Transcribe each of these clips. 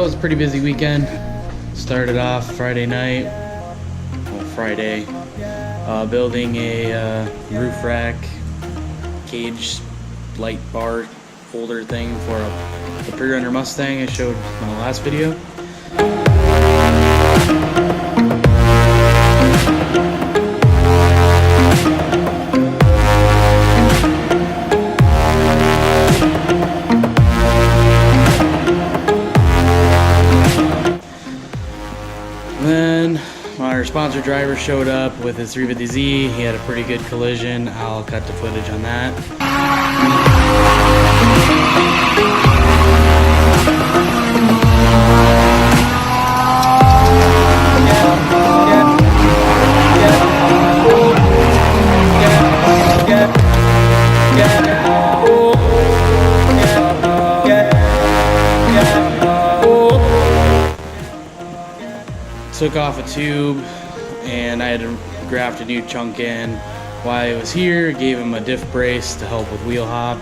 was a pretty busy weekend. Started off Friday night, building a roof rack cage light bar holder thing for the pre-runner Mustang I showed in my last video. Then our sponsor driver showed up with his 350Z. He had a pretty good collision. I'll cut the footage on that. Took off a tube and I had to graft a new chunk in. While it was here, gave him a diff brace to help with wheel hop.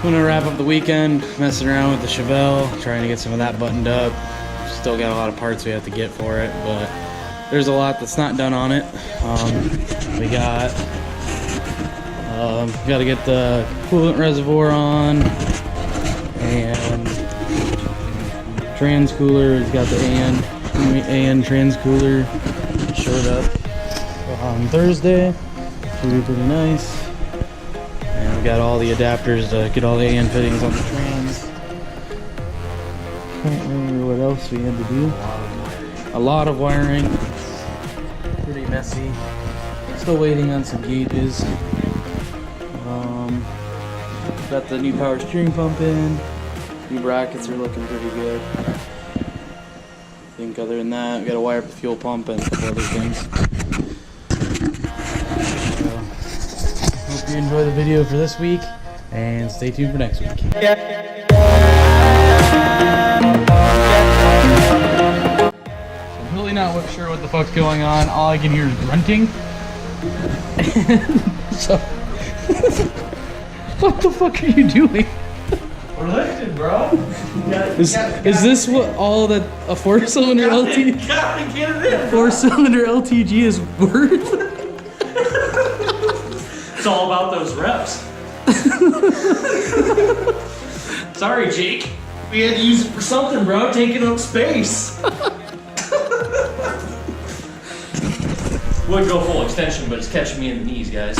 I'm gonna wrap up the weekend messing around with the Chevelle, trying to get some of that buttoned up. Still got a lot of parts we have to get for it, but there's a lot that's not done on it. We got to get the coolant reservoir on, and trans cooler. It's got the AN trans cooler. Showed up on Thursday. Should be pretty nice. And we got all the adapters to get all the AN fittings on the trans. Can't remember what else we had to do. A lot of wiring. Pretty messy. Still waiting on some gauges. Got the new power steering pump in. New brackets are looking pretty good. I think other than that, we got to wire up the fuel pump and a couple other things. Hope you enjoy the video for this week, and stay tuned for next week. I'm really not sure what the fuck's going on. All I can hear is grunting. So, what the fuck are you doing? We're lifting, bro. Is this what all that a four-cylinder LT? Gotta get it in. Four-cylinder LTG is worth? It's all about those reps. Sorry, Jake. We had to use it for something, bro. Taking up space. Would go full extension, but it's catching me in the knees, guys.